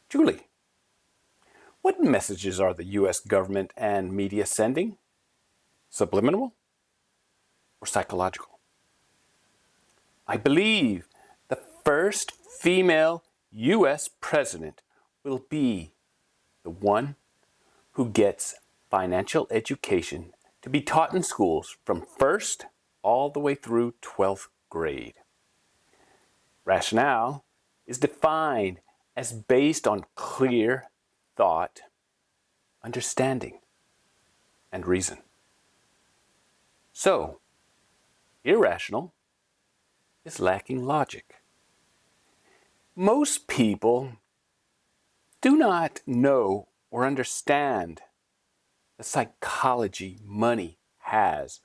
Julie, what messages are the U.S. government and media sending? Subliminal or psychological? I believe the first female U.S. president will be the one who gets financial education to be taught in schools from first all the way through 12th grade. Rationale is defined as based on clear thought, understanding, and reason. So, irrational is lacking logic. Most people do not know or understand the psychology money has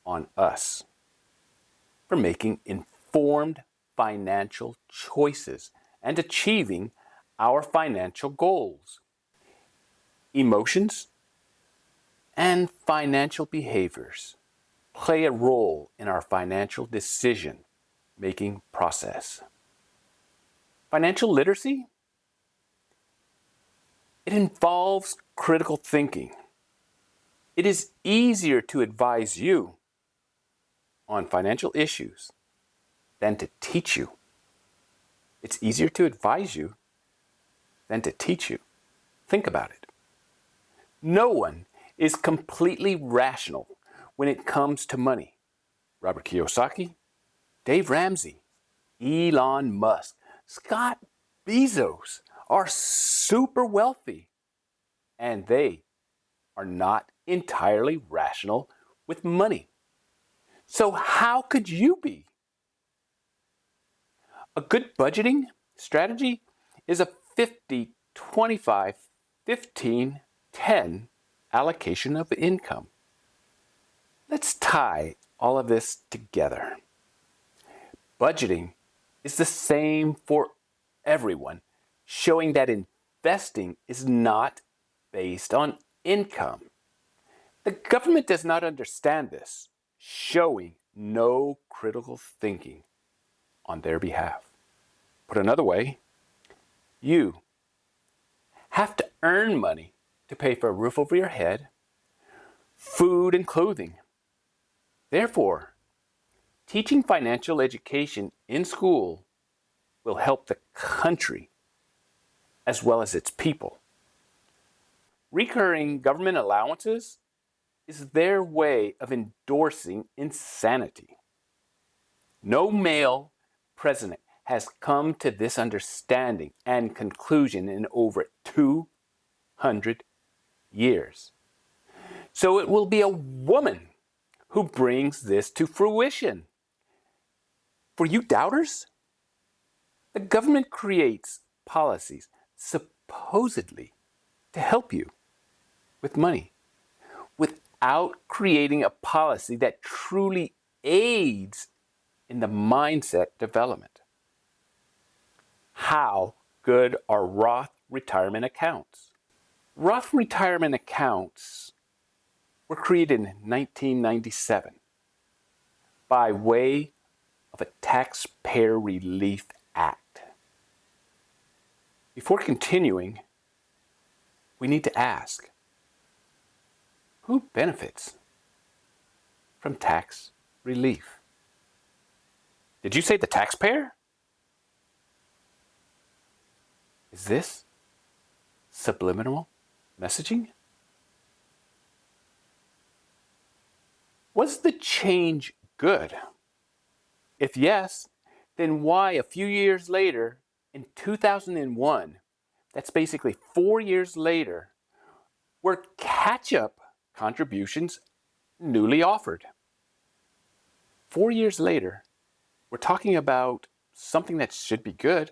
on us for making informed financial choices and achieving our financial goals. Emotions and financial behaviors play a role in our financial decision-making process. Financial literacy, it involves critical thinking. It is easier to advise you on financial issues than to teach you. It's easier to advise you than to teach you. Think about it. No one is completely rational when it comes to money. Robert Kiyosaki, Dave Ramsey, Elon Musk, Scott Bezos are super wealthy, and they are not entirely rational with money. So how could you be? A good budgeting strategy is a 50-25-15-10 allocation of income. Let's tie all of this together. Budgeting is the same for everyone, showing that investing is not based on income. The government does not understand this, showing no critical thinking on their behalf. Put another way, you have to earn money to pay for a roof over your head, food and clothing. Therefore, teaching financial education in school will help the country as well as its people. Recurring government allowances is their way of endorsing insanity. No male president has come to this understanding and conclusion in over 200 years. So it will be a woman who brings this to fruition. For you doubters, the government creates policies supposedly to help you with money without creating a policy that truly aids in the mindset development. How good are Roth retirement accounts? Roth retirement accounts were created in 1997 by way of a Taxpayer Relief Act. Before continuing, we need to ask, who benefits from tax relief? Did you say the taxpayer? Is this subliminal messaging? Was the change good? If yes, then why a few years later, in 2001, that's basically 4 years later, were catch-up contributions newly offered? 4 years later, we're talking about something that should be good,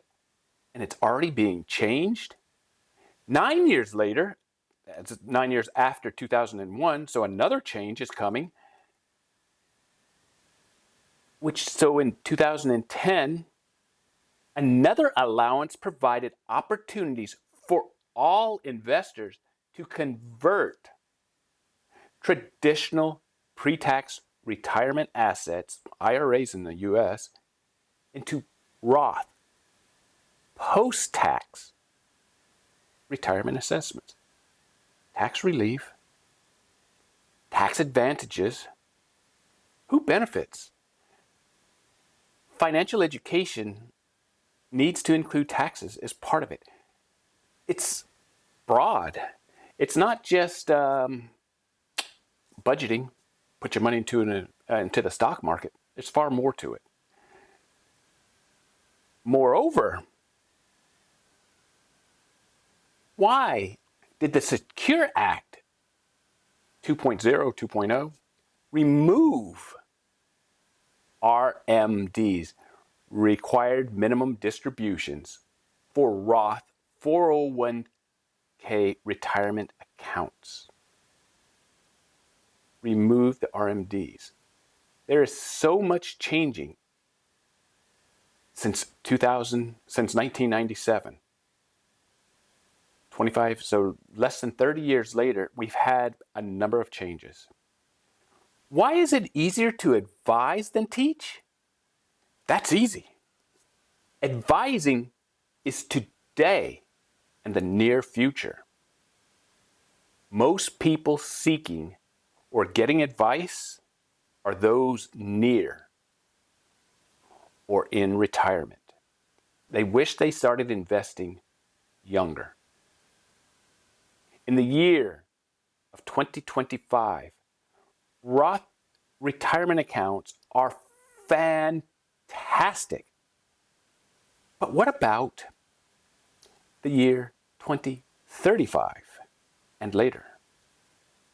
and it's already being changed. 9 years later, that's 9 years after 2001, so another change is coming. So in 2010, another allowance provided opportunities for all investors to convert traditional pre-tax retirement assets, IRAs in the US, into Roth post-tax retirement assessments, tax relief, tax advantages. Who benefits? Financial education needs to include taxes as part of it. It's broad. It's not just budgeting, put your money into the stock market. There's far more to it. Moreover, why did the Secure Act 2.0 remove RMDs, required minimum distributions, for Roth 401k retirement accounts? Remove the RMDs. There is so much changing since 1997. 25, so less than 30 years later, we've had a number of changes. Why is it easier to advise than teach? That's easy. Advising is today and the near future. Most people seeking or getting advice are those near or in retirement. They wish they started investing younger. In the year of 2025, Roth retirement accounts are fantastic. But what about the year 2035 and later,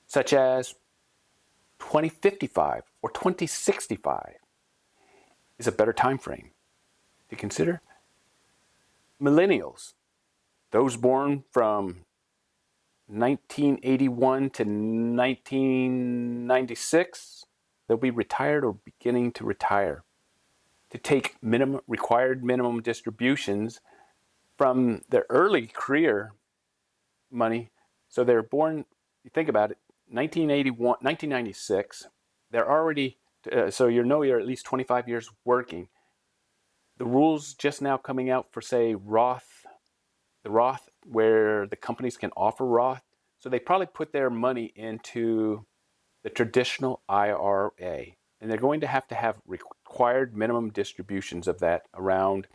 such as 2055 or 2065 is a better time frame to consider? Millennials, those born from 1981 to 1996, they'll be retired or beginning to retire to take required minimum distributions from their early career money. So they're born, you think about it, 1996, they're already, so you're at least 25 years working. The rules just now coming out for, say, the Roth, where the companies can offer Roth. So they probably put their money into the traditional IRA, and they're going to have required minimum distributions of that around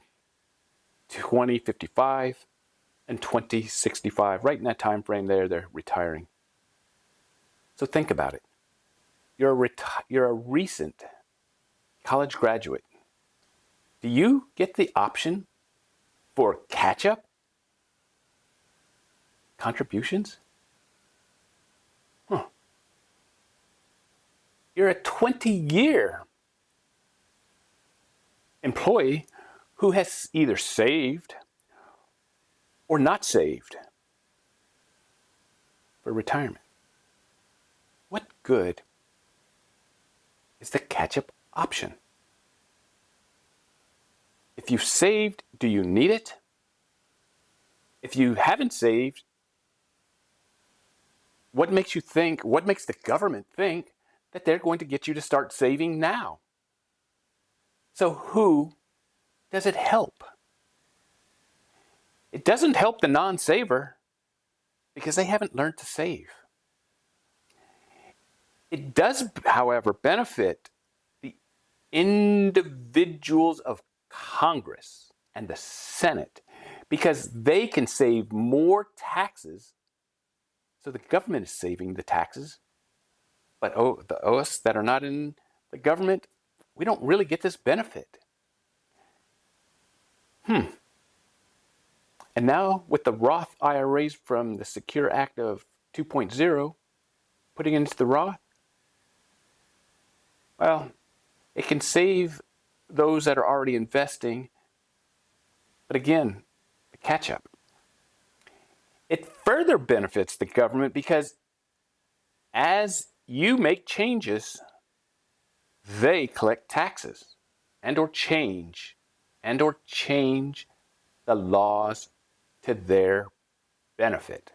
2055 and 2065. Right in that time frame there, they're retiring. So think about it. You're a recent college graduate. Do you get the option for catch-up contributions? You're a 20-year employee who has either saved or not saved for retirement. What good is the catch-up option? If you've saved, do you need it? If you haven't saved, what makes the government think that they're going to get you to start saving now? So who does it help? It doesn't help the non-saver because they haven't learned to save. It does, however, benefit the individuals of Congress and the Senate because they can save more taxes. So the government is saving the taxes. But us that are not in the government, we don't really get this benefit. And now with the Roth IRAs from the Secure Act of 2.0, putting into the Roth, well, it can save those that are already investing. But again, the catch-up. It further benefits the government because as you make changes, they collect taxes and or change the laws to their benefit.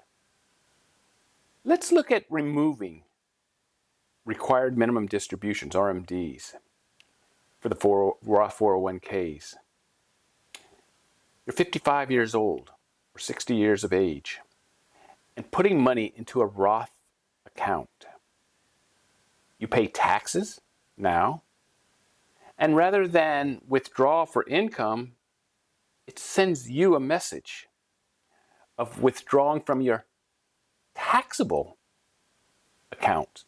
Let's look at removing required minimum distributions, RMDs, for the Roth 401ks. You're 55 years old or 60 years of age. and putting money into a Roth account. You pay taxes now, and rather than withdraw for income, it sends you a message of withdrawing from your taxable account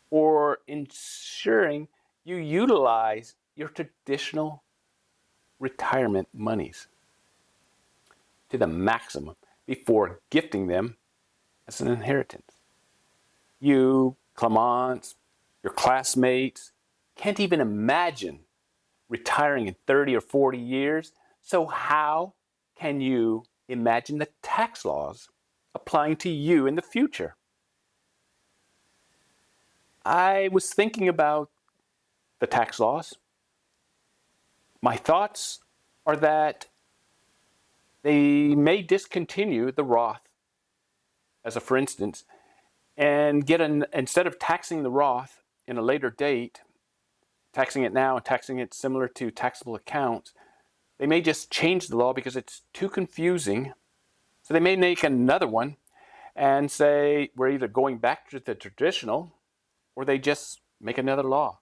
or ensuring you utilize your traditional retirement monies to the maximum before gifting them as an inheritance. You, Clemence, your classmates can't even imagine retiring in 30 or 40 years, so how can you imagine the tax laws applying to you in the future? I was thinking about the tax laws. My thoughts are that they may discontinue the Roth, as a for instance, and instead of taxing the Roth in a later date, taxing it now and taxing it similar to taxable accounts, they may just change the law because it's too confusing. So they may make another one and say we're either going back to the traditional or they just make another law.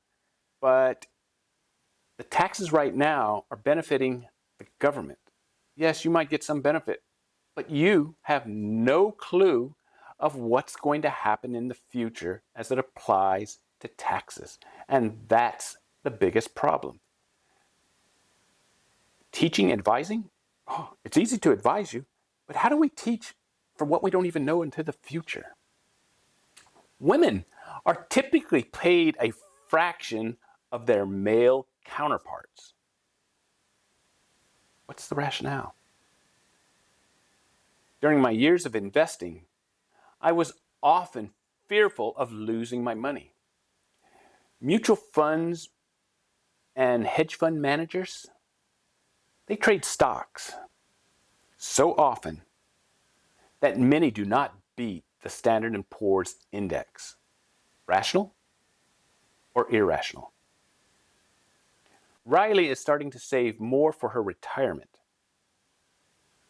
But the taxes right now are benefiting the government. Yes, you might get some benefit, but you have no clue of what's going to happen in the future as it applies to taxes. And that's the biggest problem. Teaching, advising, it's easy to advise you, but how do we teach for what we don't even know into the future? Women are typically paid a fraction of their male counterparts. What's the rationale? During my years of investing, I was often fearful of losing my money. Mutual funds and hedge fund managers, they trade stocks so often that many do not beat the Standard & Poor's index. Rational or irrational? Riley is starting to save more for her retirement.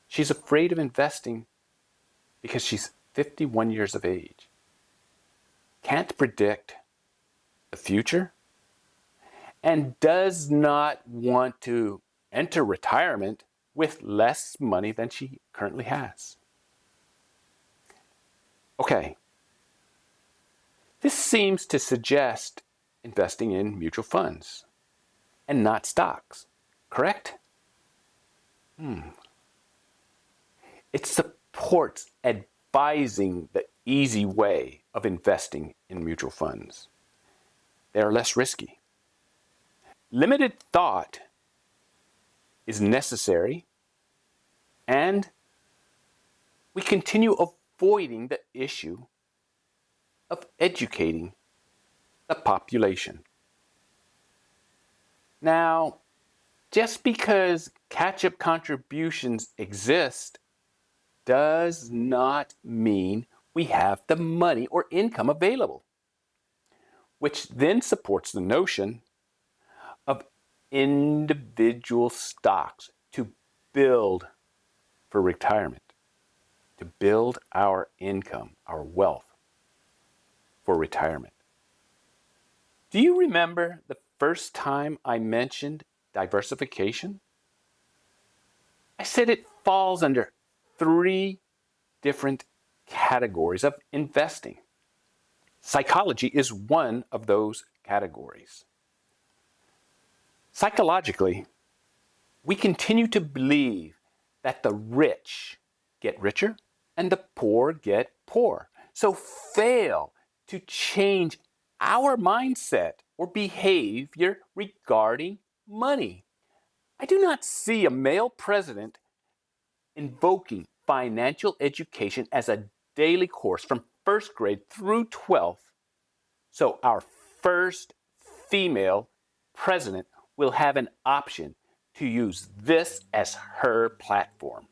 She's afraid of investing because she's 51 years of age. Can't predict the future and does not want to enter retirement with less money than she currently has. Okay, this seems to suggest investing in mutual funds and not stocks, correct? It supports advising the easy way of investing in mutual funds. They are less risky. Limited thought is necessary, and we continue avoiding the issue of educating the population. Now, just because catch-up contributions exist does not mean we have the money or income available, which then supports the notion of individual stocks to build for retirement, to build our income, our wealth for retirement. Do you remember the first time I mentioned diversification? I said it falls under 3 different categories of investing. Psychology is one of those categories. Psychologically, we continue to believe that the rich get richer and the poor get poor. So fail to change our mindset or behavior regarding money. I do not see a male president invoking financial education as a daily course from first grade through 12th. So our first female president will have an option to use this as her platform.